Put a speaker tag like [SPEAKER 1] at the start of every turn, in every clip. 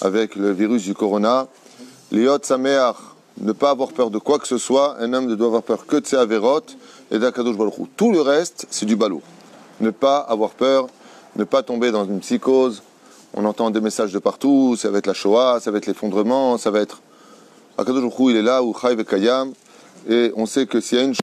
[SPEAKER 1] avec le virus du corona. Liot Sameach, ne pas avoir peur de quoi que ce soit. Un homme ne doit avoir peur que de ses avérotes et d'Akadosh Baruch Hu. Tout le reste, c'est du balourd. Ne pas avoir peur, ne pas tomber dans une psychose. On entend des messages de partout, ça va être la Shoah, ça va être l'effondrement, ça va être... Akadosh Baruch Hu, il est là, ou Chai Vekayam, et on sait que s'il y a une...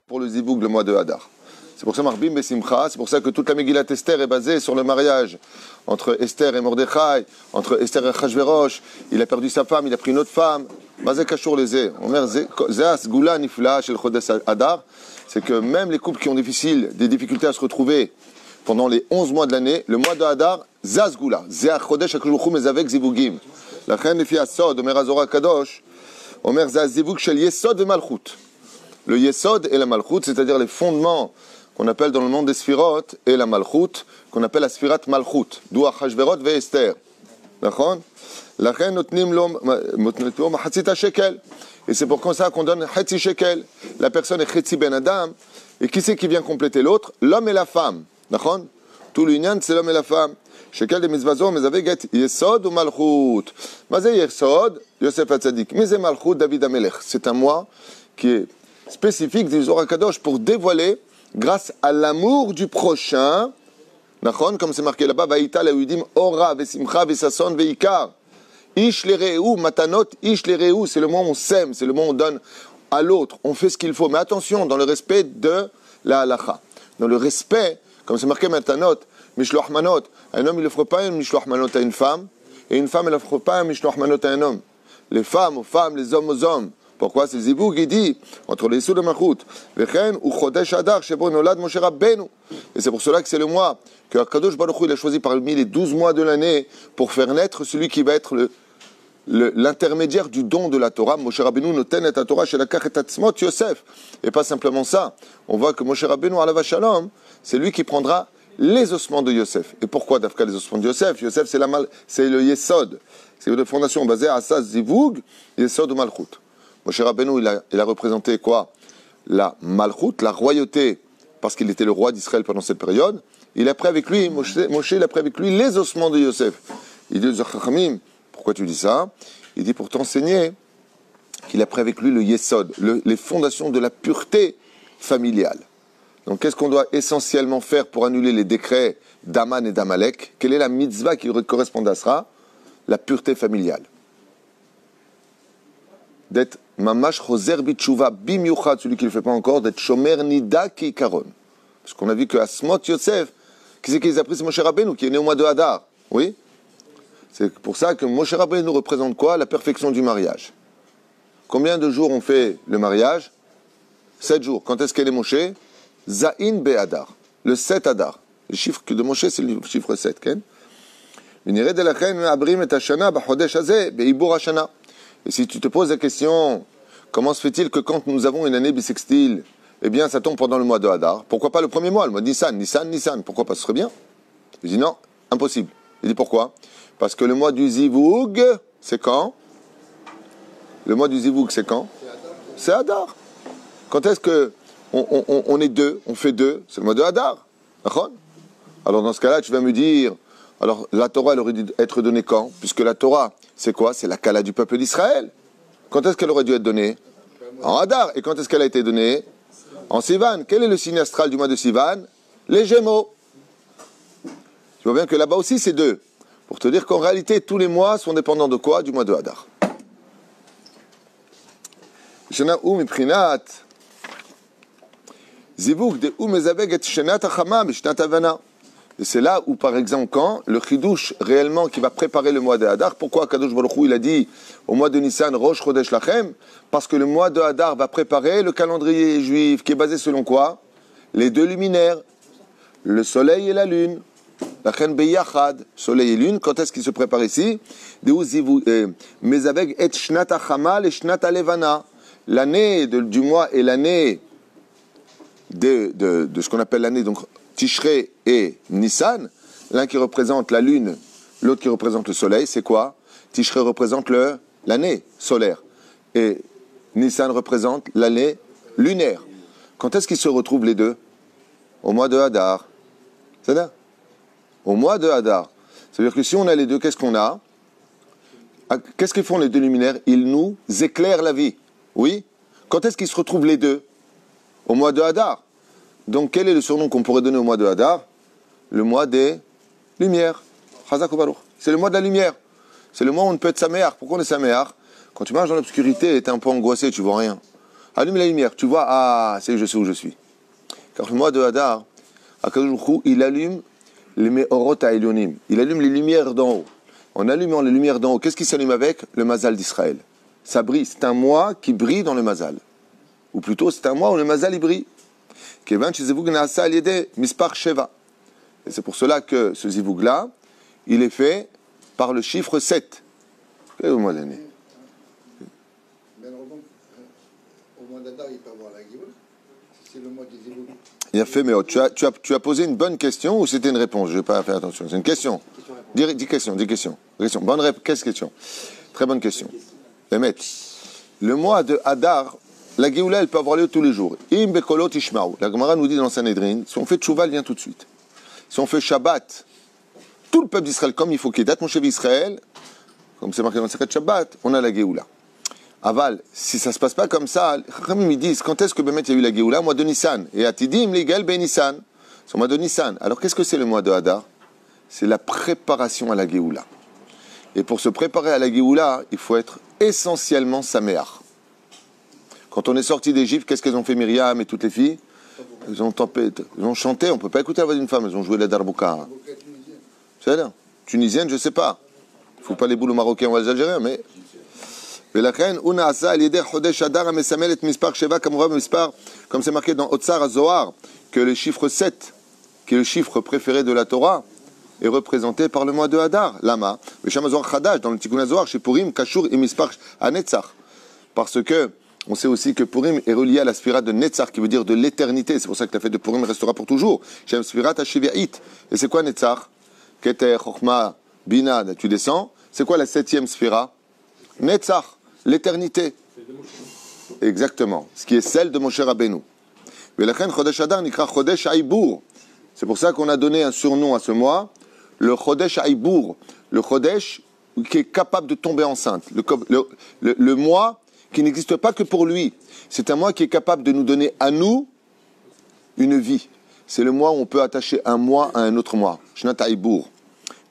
[SPEAKER 1] pour le Zivoug le mois de Hadar. C'est pour ça Marbim Besimcha, c'est pour ça que toute la Megillat Esther est basée sur le mariage entre Esther et Mordechai, entre Esther et Achashverosh. Il a perdu sa femme, il a pris une autre femme. Bazé Kachour Lezé. Zéas Goula Nifla chez le Chodesh Hadar, c'est que même les couples qui ont des difficultés à se retrouver pendant les 11 mois de l'année, le mois de Hadar, Zéas Goula, Zéas Chodesh Akluchum Ezavek Zivugim. La reine Lefi Asod, Omer Azora Kadosh, Omer Zéas Zivug Shel Yesod et Malchut. Le Yesod et la Malchut, c'est-à-dire les fondements qu'on appelle dans le monde des Sphirot, et la Malchut, qu'on appelle la Sphirat Malchut, d'où Achashverot ve Esther. D'accord? La reine notnim lo mahatzit shekel. Et c'est pour ça qu'on donne Chetzi shekel. La personne est Chetzi ben Adam. Et qui c'est qui vient compléter l'autre? L'homme et la femme. D'accord? Tout l'union, c'est l'homme et la femme. Shekel de Mizvazo, Mezaveget, Yesod ou Malchut. Mazé Yesod, Yosef Hatzadik. Mizé Malchut, David Amelech. C'est un mois qui est spécifique du Zohar Kadosh pour dévoiler, grâce à l'amour du prochain, comme c'est marqué là-bas, Vaïta Laoudim, Ora, Vesimcha, Vesason, Veikar. Ish l'ereu, Matanot, Ish l'ereu, c'est le moment où on s'aime, c'est le moment où on donne à l'autre, on fait ce qu'il faut. Mais attention, dans le respect de la halacha. Dans le respect, comme c'est marqué Matanot, Mishloach Manot, un homme il n'offre pas un Mishloach Manot à une femme, et une femme elle n'offre pas un Mishloach Manot à un homme. Les femmes aux femmes, les hommes aux hommes. Pourquoi? C'est Zivoug qui dit, entre les sous de Malchut, Vechen ou Chodesh Hadar, Shebo Nolad Moshe Rabbeinu. Et c'est pour cela que c'est le mois que Kadosh Baruch Hu il a choisi parmi les 12 mois de l'année pour faire naître celui qui va être l'intermédiaire du don de la Torah. Moshe Rabbeinu noten et la Torah chez la Kach et Atzmot Yosef. Et pas simplement ça. On voit que Moshe Rabbeinu alav Shalom, c'est lui qui prendra les ossements de Yosef. Et pourquoi d'Afka les ossements de Yosef? Yosef c'est le Yesod. C'est une fondation basée à Asas Zivoug, Yesod ou Malchut. Moshe Rabbeinu, il a représenté quoi? La Malchut, la royauté, parce qu'il était le roi d'Israël pendant cette période. Il a pris avec lui, Moshe il a pris avec lui les ossements de Yosef. Il dit aux Chachamim, pourquoi tu dis ça? Il dit pour t'enseigner qu'il a pris avec lui le Yesod, les fondations de la pureté familiale. Donc qu'est-ce qu'on doit essentiellement faire pour annuler les décrets d'Aman et d'Amalek? Quelle est la mitzvah qui correspond à ça? La pureté familiale. D'être mamash choser bitshuva bimyuchad, celui qui ne le fait pas encore, d'être shomer nida ki karon. Parce qu'on a vu que Asmot Yosef, qui c'est qui les a pris? C'est Moshe Rabbeinu, qui est né au mois de Hadar. Oui? C'est pour ça que Moshe Rabbeinu représente quoi? La perfection du mariage. Combien de jours on fait le mariage? 7 jours. Quand est-ce qu'elle est Moshe? Zain be Hadar. Le 7 Hadar. Le chiffre de Moshe, c'est le chiffre 7. Et si tu te poses la question, comment se fait-il que quand nous avons une année bissextile, eh bien ça tombe pendant le mois de Hadar? Pourquoi pas le premier mois, le mois de Nissan? Pourquoi pas? Ce serait bien. Il dit non, impossible. Il dit pourquoi? Parce que le mois du Zivoug, c'est quand? Le mois du Zivoug, c'est quand? C'est Hadar. Quand est-ce que on est deux, on fait deux? C'est le mois de Hadar. Alors dans ce cas-là, tu vas me dire, alors la Torah, elle aurait dû être donnée quand? Puisque la Torah, c'est quoi? C'est la Kala du peuple d'Israël. Quand est-ce qu'elle aurait dû être donnée? En Hadar. Et quand est-ce qu'elle a été donnée? En Sivan. Quel est le signe astral du mois de Sivan? Les Gémeaux. Tu vois bien que là-bas aussi, c'est 2. Pour te dire qu'en réalité, tous les mois sont dépendants de quoi? Du mois de Hadar. Zivug de Umezaveg et Shenat Achama, Mishnat Havana. Et c'est là où, par exemple, quand le Chidouche réellement qui va préparer le mois de Hadar, pourquoi Kadosh Baruch Hu, il a dit au mois de Nissan, Rosh Chodesh Lachem, parce que le mois de Hadar va préparer le calendrier juif qui est basé selon quoi? Les deux luminaires, le soleil et la lune. Lachem Beyachad, soleil et lune, quand est-ce qu'il se prépare ici? Mezaveg et Shnat Achama et Shnat Alevana. L'année du mois et l'année de ce qu'on appelle l'année, donc Tishrei et Nissan, l'un qui représente la lune, l'autre qui représente le soleil, c'est quoi? Tishrei représente l'année solaire et Nissan représente l'année lunaire. Quand est-ce qu'ils se retrouvent les deux? Au mois de Hadar. C'est là. Au mois de Hadar. C'est-à-dire que si on a les deux, qu'est-ce qu'on a? Qu'est-ce qu'ils font les deux luminaires? Ils nous éclairent la vie. Oui? Quand est-ce qu'ils se retrouvent les deux? Au mois de Hadar. Donc, quel est le surnom qu'on pourrait donner au mois de Hadar? Le mois des lumières. Chazak ou Baruch. C'est le mois de la lumière. C'est le mois où on peut être saméach. Pourquoi on est saméach? Quand tu marches dans l'obscurité et tu es un peu angoissé, tu vois rien. Allume la lumière, tu vois, ah, c'est je sais où je suis. Car le mois de Hadar, Akadosh Baruch Hu, il allume les me'orot ha'elyonim. Il allume les lumières d'en haut. En allumant les lumières d'en haut, qu'est-ce qui s'allume avec? Le mazal d'Israël. Ça brille. C'est un mois qui brille dans le mazal. Ou plutôt, c'est un mois où le mazal il brille. Et c'est pour cela que ce zivug-là, il est fait par le chiffre 7. Quel est le mois d'année?
[SPEAKER 2] Au mois d'Adar, il peut avoir la Géoula. C'est le mois du zivug.
[SPEAKER 1] Il a fait, mais tu as posé une bonne question ou c'était une réponse? Je ne vais pas faire attention. C'est une question. Dis question. Bonne réponse. Quelle question? Très bonne question. Le mois de Hadar, la Géoula, elle peut avoir lieu tous les jours. Im bekolot ishmaou. La Gemara nous dit dans Sanhedrin, si on fait tchouva, elle vient tout de suite. Si on fait Shabbat, tout le peuple d'Israël, comme il faut qu'il y ait date mon chef Israël, comme c'est marqué dans le secret de Shabbat, on a la Géoula. Aval, si ça ne se passe pas comme ça, les Chachamim ils disent, quand est-ce que Bémet il y a eu la Géoula? Au mois de Nissan. Et Atidim, l'Igal, Ben Nissan. C'est au mois de Nissan. Alors qu'est-ce que c'est le mois de Hadar? C'est la préparation à la Géoula. Et pour se préparer à la Géoula, il faut être essentiellement saméach. Quand on est sorti d'Égypte, qu'est-ce qu'elles ont fait Myriam et toutes les filles? Elles ont chanté, on ne peut pas écouter la voix d'une femme, elles ont joué la darbouka. C'est là. Tunisienne, je ne sais pas. Il ne faut pas les boules aux Marocains ou aux Algériens, mais... Comme c'est marqué dans Otsar HaZohar, que le chiffre 7, qui est le chiffre préféré de la Torah, est représenté par le mois de Hadar. Lama, dans le Tikkun HaZohar, chez Purim, Kashur et Mispar HaNetzach. Parce que on sait aussi que Purim est relié à la spirate de Netzach, qui veut dire de l'éternité. C'est pour ça que la fête de Purim restera pour toujours. J'aime spirate Hashivia'it. Et c'est quoi Netzach? Keter, Chochma, Bina, tu descends. C'est quoi la 7e spira? Netzach, l'éternité. Exactement. Ce qui est celle de Moshe Rabbeinu. Velachen Chodesh Hadar nikra Chodesh Haïbour. C'est pour ça qu'on a donné un surnom à ce mois, le Chodesh Haïbour. Le Chodesh qui est capable de tomber enceinte. Le mois qui n'existe pas que pour lui. C'est un mois qui est capable de nous donner à nous une vie. C'est le mois où on peut attacher un mois à un autre mois. Shnat Haïbour.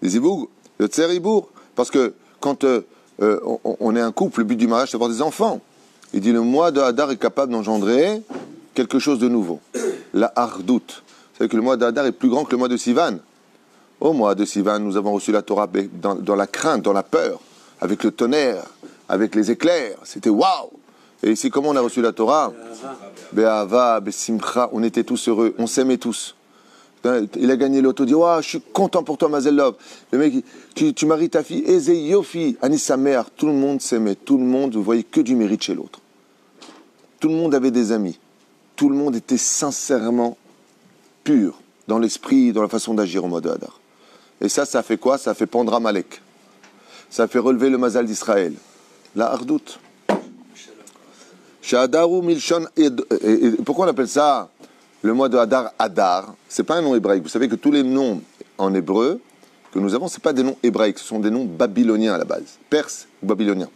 [SPEAKER 1] Les Ziboug, le Tser Haïbour. Parce que quand on est un couple, le but du mariage, c'est d'avoir des enfants. Il dit le mois de Hadar est capable d'engendrer quelque chose de nouveau. La Hardout. Vous savez que le mois de Hadar est plus grand que le mois de Sivan. Au mois de Sivan, nous avons reçu la Torah dans la crainte, dans la peur, avec le tonnerre, avec les éclairs. C'était waouh! Et ici, comment on a reçu la Torah? Be'ava, be'simcha, on était tous heureux, on s'aimait tous. Il a gagné l'auto, dit waouh, je suis content pour toi, Mazel Love. Le mec, tu maries ta fille, Eze Yofi, Anis sa mère. Tout le monde s'aimait, tout le monde, vous voyez que du mérite chez l'autre. Tout le monde avait des amis. Tout le monde était sincèrement pur dans l'esprit, dans la façon d'agir au mois de Hadar. Et ça fait quoi? Ça fait pendre Amalek. Ça fait relever le Mazal d'Israël. La Hardout. Pourquoi on appelle ça le mois de Hadar Hadar? C'est pas un nom hébraïque. Vous savez que tous les noms en hébreu que nous avons, c'est pas des noms hébraïques, ce sont des noms babyloniens à la base, perses ou babyloniens.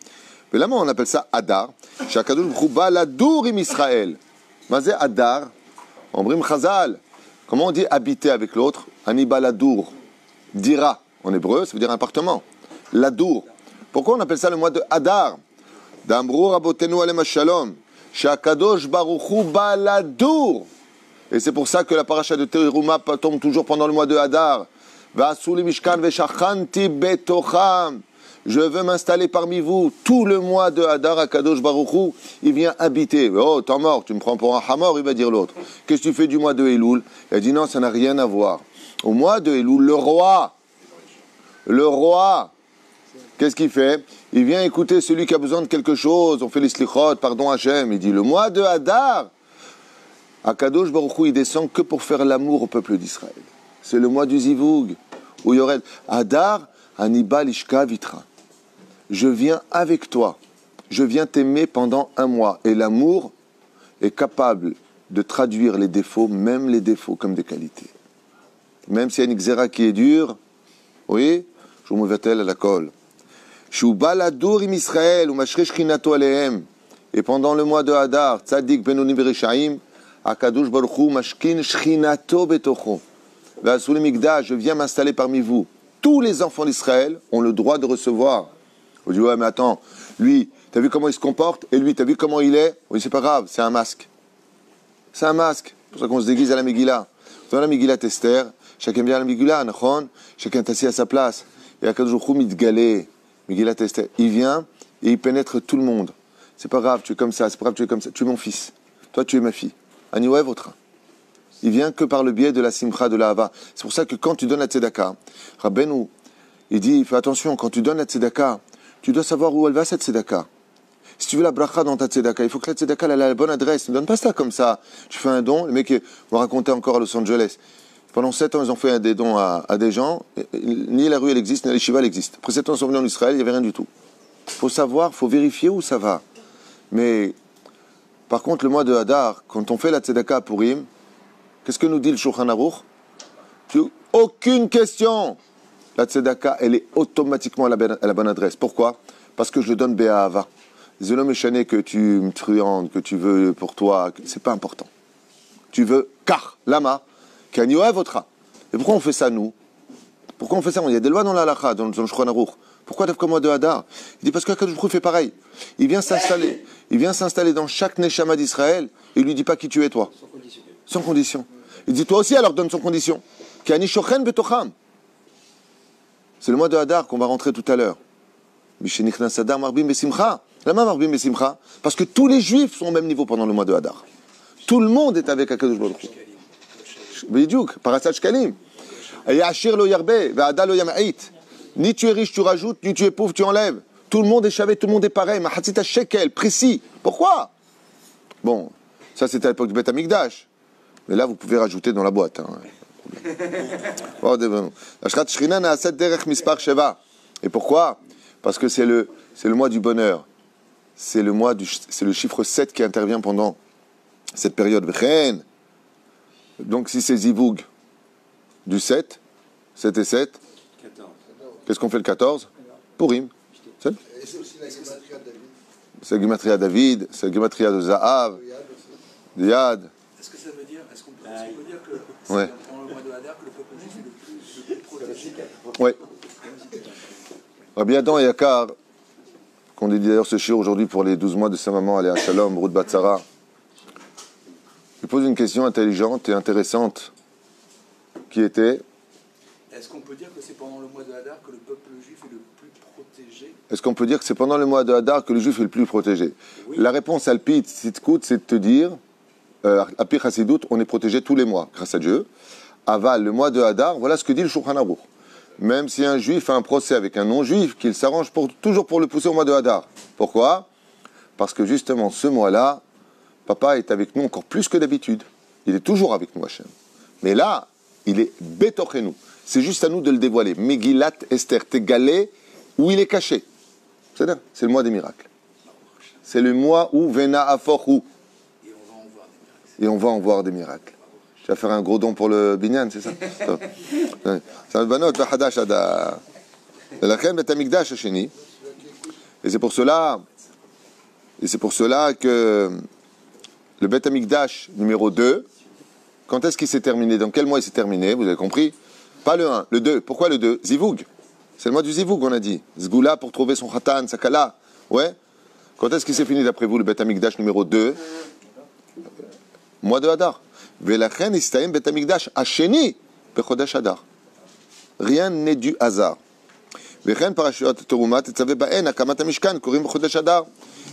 [SPEAKER 1] Mais là, on appelle ça Hadar. Shakadosh Rouba Ladour im Israël. Mazé Hadar, Ombrim Chazal. Comment on dit habiter avec l'autre? Anibal Ladour. Dira en hébreu, ça veut dire appartement. Ladour. Pourquoi on appelle ça le mois de Hadar? D'Ambrou Rabotenu Alem Shalom. Shakadosh Baruchu Ba Ladour. Et c'est pour ça que la paracha de Teruma tombe toujours pendant le mois de Hadar. Je veux m'installer parmi vous. Tout le mois de Hadar, Akadosh Baruch Hu, il vient habiter. Oh, t'es mort, tu me prends pour un hamor, il va dire l'autre. Qu'est-ce que tu fais du mois de Elul? Il a dit non, ça n'a rien à voir. Au mois de Elul, le roi, qu'est-ce qu'il fait? Il vient écouter celui qui a besoin de quelque chose. On fait les slichot, pardon Hachem. Il dit le mois de Hadar, Akadosh Baruch Hu, il descend que pour faire l'amour au peuple d'Israël. C'est le mois du Zivug, où il y aurait Hadar, Anibal Ishka Vitra. Je viens avec toi. Je viens t'aimer pendant un mois. Et l'amour est capable de traduire les défauts, même les défauts, comme des qualités. Même s'il y a une xéra qui est dure, oui, je me vais-elle à la colle. Et pendant le mois de Hadar, Tzadik Benoni Bereshaim, Akadosh Baruch Hu Mashkin Shchinato Betocho. Je viens m'installer parmi vous. Tous les enfants d'Israël ont le droit de recevoir. On dit, ouais, mais attends, lui, t'as vu comment il se comporte? Et lui, t'as vu comment il est? Oui, c'est pas grave, c'est un masque. C'est un masque. C'est pour ça qu'on se déguise à la Megillah. Dans la Megillah Esther, chacun vient à la Megillah, chacun est assis à sa place. Et Akadosh Baruch Hu Mitgalé, Megillah Esther, il vient et il pénètre tout le monde. C'est pas grave, tu es comme ça, c'est pas grave, tu es comme ça. Tu es mon fils. Toi, tu es ma fille. Anioué, votre. Il vient que par le biais de la simcha, de la hava. C'est pour ça que quand tu donnes la tzedaka, Rabbeinu, il dit, fais attention, quand tu donnes la tzedaka, tu dois savoir où elle va cette tzedaka. Si tu veux la bracha dans ta tzedaka, il faut que la tzedaka elle a la bonne adresse. Ne donne pas ça comme ça. Tu fais un don, le mec m'a raconté encore à Los Angeles. Pendant 7 ans, ils ont fait des dons à des gens. Ni la rue elle existe, ni la yeshiva elle existe. Après 7 ans, ils sont venus en Israël, il n'y avait rien du tout. Il faut savoir, il faut vérifier où ça va. Mais, par contre, le mois de Hadar, quand on fait la tzedaka à Purim, qu'est-ce que nous dit le Shulchan Aruch? Aucune question. La tzedaka, elle est automatiquement à la bonne adresse. Pourquoi? Parce que je le donne Bé'ahava. C'est l'homme échané que tu me truandes, que tu veux pour toi, c'est pas important. Tu veux car, lama, kanyoa votra. Et pourquoi on fait ça, nous? Pourquoi on fait ça? Il y a des lois dans la halakha, dans le Shulchan Aruch. Pourquoi comme mois de Hadar? Il dit parce que Akadosh Baruch Hu fait pareil. Il vient s'installer dans chaque neshama d'Israël et il lui dit pas qui tu es, toi. Sans condition. Il dit toi aussi, alors donne son condition. C'est le mois de Hadar qu'on va rentrer tout à l'heure. Parce que tous les juifs sont au même niveau pendant le mois de Hadar. Tout le monde est avec Akadosh Baruch Hu. Bidiouk, parasat shkalim. Yashir lo yarbe, ve'ada lo yama'it. Ni tu es riche, tu rajoutes, ni tu es pauvre, tu enlèves. Tout le monde est chavé, tout le monde est pareil. Mahatzita shekel, précis. Pourquoi? Bon, ça c'était à l'époque du Beth Amikdash. Mais là, vous pouvez rajouter dans la boîte. Et pourquoi? Parce que c'est le mois du bonheur. C'est le chiffre 7 qui intervient pendant cette période. Donc si c'est Zivug du 7 et 7, 14. Qu'est-ce qu'on fait le 14? Purim. C'est
[SPEAKER 2] aussi la Gematria David.
[SPEAKER 1] C'est la Gematria David, c'est la Gematria de Zahav, de Yad.
[SPEAKER 3] Est-ce que ça veut dire, est-ce qu'on peut dire que c'est
[SPEAKER 1] ouais.
[SPEAKER 3] Pendant le mois de Hadar que le peuple juif est le plus protégé?
[SPEAKER 1] Oui. Rabbi Adam et Yakar, qu'on dit d'ailleurs ce shiur aujourd'hui pour les 12 mois de sa maman, Aléa Shalom, Ruth Batsara, il pose une question intelligente et intéressante qui était:
[SPEAKER 3] est-ce qu'on peut dire que c'est pendant le mois de Hadar que le peuple juif est le plus protégé?
[SPEAKER 1] Est-ce qu'on peut dire que c'est pendant le mois de Hadar que le juif est le plus protégé? Oui. La réponse alpite, sitkut, c'est de te dire, à Pi Chassidout, on est protégé tous les mois, grâce à Dieu. Aval, le mois de Hadar, voilà ce que dit le Shulchan Aruch. Même si un juif a un procès avec un non-juif, qu'il s'arrange toujours pour le pousser au mois de Hadar. Pourquoi? Parce que justement, ce mois-là, papa est avec nous encore plus que d'habitude. Il est toujours avec nous, Hachem. Mais là, il est betochenou. C'est juste à nous de le dévoiler. Megillat Esther, Tegalé, où il est caché. C'est le mois des miracles. C'est le mois où Vena Afochou. Et on va en voir des miracles. Tu vas faire un gros don pour le Binyan, c'est ça? C'est un banot, le Hadash Ada. La reine Bet Amikdash Hasheni. Et c'est pour cela que le Bet Amikdash numéro 2, quand est-ce qu'il s'est terminé? Dans quel mois il s'est terminé? Vous avez compris? Pas le 1, le 2. Pourquoi le 2? Zivug. C'est le mois du Zivug, on a dit. Zgoula pour trouver son khatan, sa kala. Ouais. Quand est-ce qu'il s'est fini d'après vous, le Bet Amikdash numéro 2? Mois de Hadar. Velachen istaim bet hamikdash hasheni bechodesh Adar. Rien n'est du hasard. Vechen parashat Teruma tetzavé ba'en akamat hamishkan korim bechodesh Adar.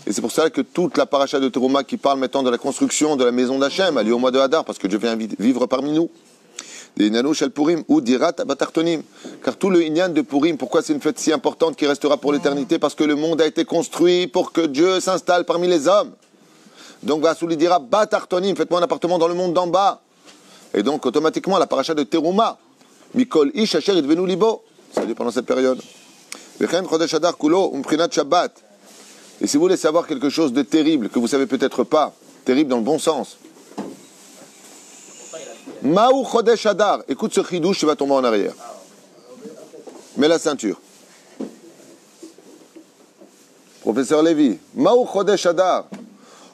[SPEAKER 1] Et c'est pour ça que toute la paracha de Teruma qui parle maintenant de la construction de la maison d'Hachem, elle est au mois de Hadar, parce que Dieu vient vivre parmi nous. Des Inyanou Shel Purim ou Dirat Batartonim. Car tout le Inyan de Purim, pourquoi c'est une fête si importante qui restera pour l'éternité? Parce que le monde a été construit pour que Dieu s'installe parmi les hommes. Donc Vassouli dira Batartonim, faites-moi un appartement dans le monde d'en bas. Et donc automatiquement la paracha de Teruma, Mikol Ish Asher Idvenu Libo, ça dit pendant cette période. Vechen Chodesh Hadar Kulo Umprinat Shabbat. Et si vous voulez savoir quelque chose de terrible, que vous ne savez peut-être pas, terrible dans le bon sens, Maou Chodesh Hadar, écoute ce chidouche, tu vas tomber en arrière. Mets la ceinture. Professeur Lévy, Maou Chodesh Hadar,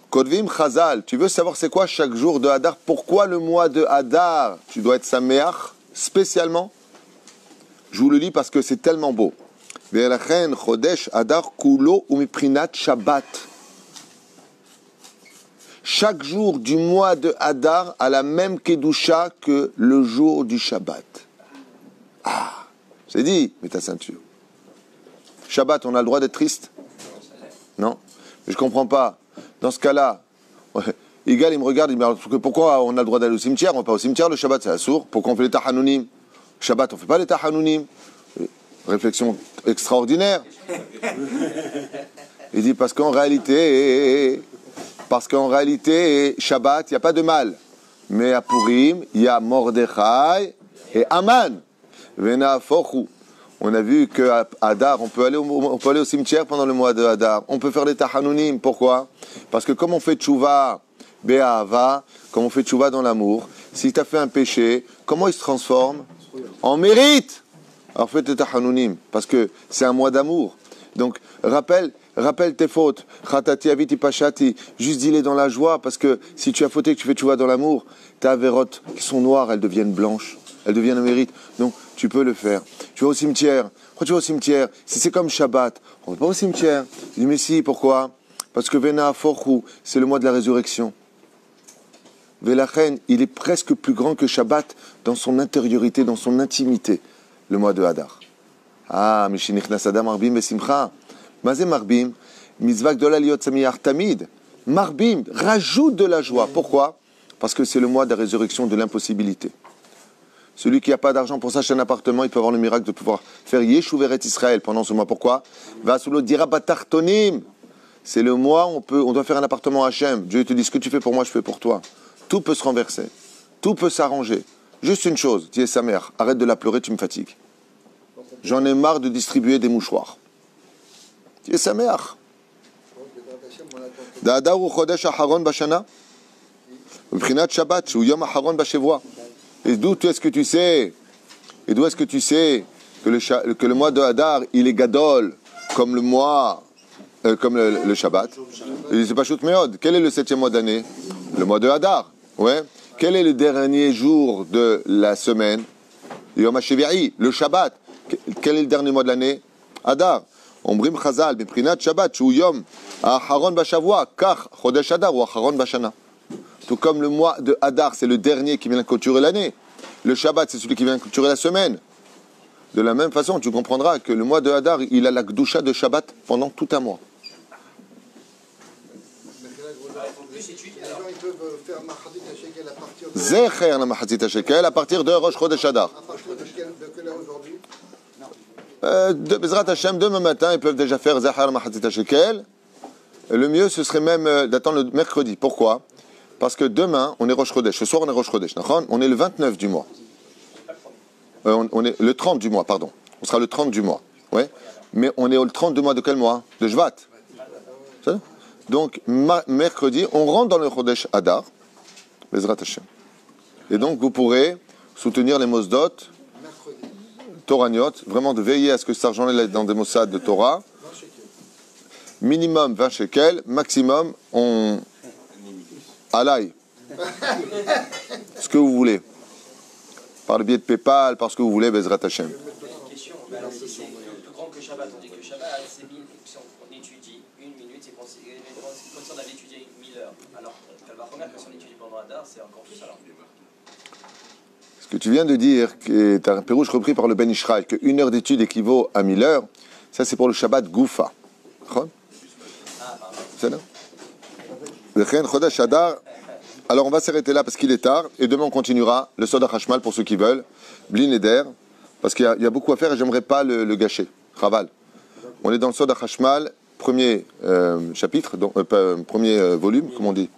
[SPEAKER 1] Kodvim Chazal, tu veux savoir c'est quoi chaque jour de Hadar? Pourquoi le mois de Hadar, tu dois être Sameach, spécialement? Je vous le lis parce que c'est tellement beau. Ve'elachen Chodesh Hadar Kulo Umiprinat Shabbat. Chaque jour du mois de Hadar a la même Kedusha que le jour du Shabbat. Ah, c'est dit, mets ta ceinture. Shabbat, on a le droit d'être triste? Non? Mais je comprends pas. Dans ce cas-là, Igal, il me regarde, il me dit pourquoi on a le droit d'aller au cimetière? On va pas au cimetière, le Shabbat c'est assour. Pourquoi on fait les Tahanounim? Shabbat, on fait pas les Tahanounim. Réflexion extraordinaire. Il dit parce qu'en réalité, Shabbat, il n'y a pas de mal. Mais à Purim, il y a Mordechai et Aman. On a vu qu'à Hadar, on peut aller au cimetière pendant le mois de Hadar. On peut faire les Tahanounim. Pourquoi? Parce que comme on fait tchouva, Be'ahava, comme on fait tchouva dans l'amour, si tu as fait un péché, comment il se transforme? En mérite. Alors faites les Tahanounim, parce que c'est un mois d'amour. Donc rappelle tes fautes. Khatati aviti pashati. Juste dis-les dans la joie, parce que si tu as fauté et que tu fais tchouva dans l'amour, tes avérotes qui sont noires, elles deviennent blanches. Elles deviennent un mérite. Donc tu peux le faire. Tu vas au cimetière. Pourquoi tu vas au cimetière? Si c'est comme Shabbat, on ne va pas au cimetière. Je dis mais si, pourquoi? Parce que Vena Forhu, c'est le mois de la résurrection. Velachen, il est presque plus grand que Shabbat dans son intériorité, dans son intimité, le mois de Hadar. Ah, Mishinichnas Adam Marbim Besimcha. Mazé Marbim, Mitzvah Gdola Liot Samiyach Tamid. Marbim, rajoute de la joie. Pourquoi? Parce que c'est le mois de la résurrection de l'impossibilité. Celui qui n'a pas d'argent pour s'acheter un appartement, il peut avoir le miracle de pouvoir faire Yeshuveret Israël pendant ce mois. Pourquoi? Vasulo dira Batartonim. C'est le mois où on doit faire un appartement à Hachem. Dieu te dit, ce que tu fais pour moi, je fais pour toi. Tout peut se renverser. Tout peut s'arranger. Juste une chose, dis à sa mère, arrête de la pleurer, tu me fatigues. J'en ai marre de distribuer des mouchoirs. Dis à sa mère. D'Adar ou Chodesh Aharon Bashana. B'chinat Shabbat, ou Yom Aharon Bashevua. Et d'où est-ce que tu sais? Et d'où est-ce que tu sais que le mois de Hadar, il est gadol, comme le mois, comme le Shabbat? C'est pas Shout Meod. Quel est le 7e mois d'année? Le mois de Hadar. Ouais. Quel est le dernier jour de la semaine? Yom HaShevi'i, le Shabbat. Quel est le dernier mois de l'année? Hadar. Ombrim Chazal, B'prinat Shabbat, Shu Yom Aharon Bashavua, Kach Chodesh Hadar ou Aharon Bashana. Tout comme le mois de Hadar, c'est le dernier qui vient clôturer l'année. Le Shabbat, c'est celui qui vient clôturer la semaine. De la même façon, tu comprendras que le mois de Hadar, il a la Gdusha de Shabbat pendant tout un mois.
[SPEAKER 2] Ils peuvent faire Mahazit HaShekel à partir de...
[SPEAKER 1] Zecher la Mahazit HaShekel à partir de Rosh Chodesh Hadar.
[SPEAKER 2] À partir de quelle heure aujourd'hui?
[SPEAKER 1] De Bezrat Hashem, demain matin, ils peuvent déjà faire Zecher la Mahazit HaShekel. Le mieux, ce serait même d'attendre le mercredi. Pourquoi? Parce que demain, on est Rosh Chodesh. Ce soir, on est Rosh Chodesh. On est le 29 du mois. On est le 30 du mois, pardon. On sera le 30 du mois. Ouais. Mais on est au 30 du mois de quel mois? De Shvat. Donc, mercredi, on rentre dans le Chodesh Hadar, Bezrat Hashem. Et donc, vous pourrez soutenir les Mosdot, Toraniot, vraiment de veiller à ce que cet argent est dans des Mossad de Torah. Minimum 20 shekels, maximum, à l'ail. Ce que vous voulez. Par le biais de PayPal, par ce que vous voulez, Bezrat Hashem.
[SPEAKER 4] Une question, alors si c'est plus grand que Shabbat, on dit que Shabbat, c'est 1000, si on étudie une minute, c'est considéré d'avoir étudié 1000 heures. Alors, Kalvachomer, que si on étudie pendant Hadar, c'est encore plus alors.
[SPEAKER 1] Ce que tu viens de dire, qui est un pérouche repris par le Ben Ishraï, qu'une heure d'étude équivaut à 1000 heures, ça c'est pour le Shabbat Goufa. C'est là. Alors on va s'arrêter là parce qu'il est tard, et demain on continuera le Soda Hashmal pour ceux qui veulent, Blin Eder, parce qu'il y a beaucoup à faire et j'aimerais pas le gâcher. Raval. On est dans le Soda Hashmal, premier chapitre, donc, premier volume, comme on dit.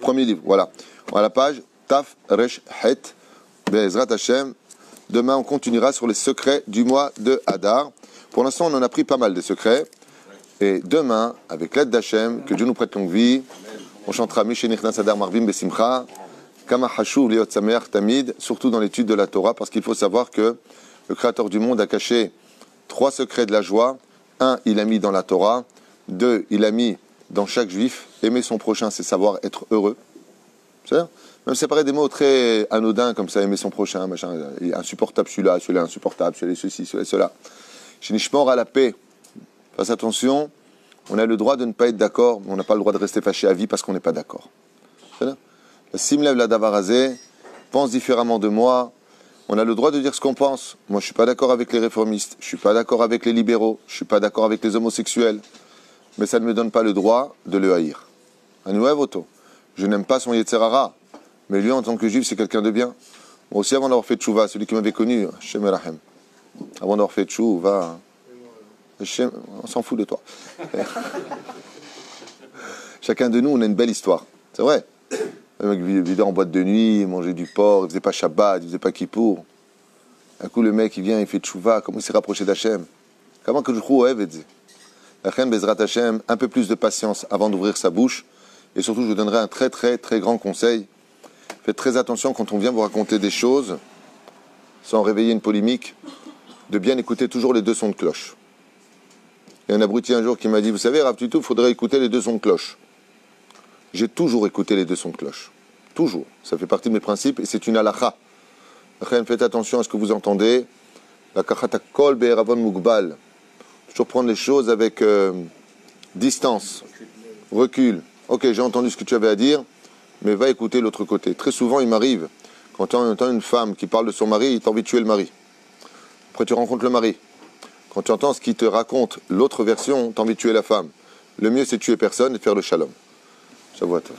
[SPEAKER 1] Premier livre, voilà. À la page Taf Resh Het, Be'ezrat Hashem. Demain, on continuera sur les secrets du mois de Hadar. Pour l'instant, on en a pris pas mal des secrets. Et demain, avec l'aide d'Hachem, que Dieu nous prête longue vie, on chantera Mishenichnas Hadar Marvim Besimcha, Kama Hashuv Liot Sameach Tamid, surtout dans l'étude de la Torah, parce qu'il faut savoir que le Créateur du monde a caché 3 secrets de la joie. 1, il a mis dans la Torah. 2, il a mis dans chaque juif. Aimer son prochain, c'est savoir être heureux. C'est-à-dire, même si ça paraît des mots très anodins comme ça, aimer son prochain, machin, il est insupportable celui-là est insupportable, celui-là est ceci, celui-là est cela. Chez Nishmor à la paix, fasse attention, on a le droit de ne pas être d'accord, mais on n'a pas le droit de rester fâché à vie parce qu'on n'est pas d'accord. C'est-à-dire, Simlev la Davarazé, pense différemment de moi, on a le droit de dire ce qu'on pense. Moi, je ne suis pas d'accord avec les réformistes, je ne suis pas d'accord avec les libéraux, je ne suis pas d'accord avec les homosexuels, mais ça ne me donne pas le droit de le haïr. Je n'aime pas son Yetzerara, mais lui, en tant que juif, c'est quelqu'un de bien. Moi aussi, avant d'avoir fait tchouva, celui qui m'avait connu, Hashem Erachem, avant d'avoir fait tchouva, on s'en fout de toi. Chacun de nous, on a une belle histoire. C'est vrai. Le mec vivait en boîte de nuit, il mangeait du porc, il faisait pas Shabbat, il faisait pas Kippour. Un coup, le mec, il vient, il fait tchouva, comment il s'est rapproché d'Hachem. Comment que je crois, Hachem, Bezrat Hachem, un peu plus de patience avant d'ouvrir sa bouche. Et surtout, je vous donnerai un très très très grand conseil. Faites très attention quand on vient vous raconter des choses, sans réveiller une polémique, de bien écouter toujours les 2 sons de cloche. Il y a un abruti un jour qui m'a dit, vous savez, Rav Tutou, il faudrait écouter les 2 sons de cloche. J'ai toujours écouté les 2 sons de cloche. Toujours. Ça fait partie de mes principes et c'est une halakha. Faites attention à ce que vous entendez. La kachatakol be'eravon mugbal. Toujours prendre les choses avec distance, recul. Ok, j'ai entendu ce que tu avais à dire, mais va écouter l'autre côté. Très souvent, il m'arrive, quand tu entends une femme qui parle de son mari, tu as envie de tuer le mari. Après, tu rencontres le mari. Quand tu entends ce qui te raconte l'autre version, tu as envie de tuer la femme. Le mieux, c'est de tuer personne et de faire le shalom. Shavuot tov.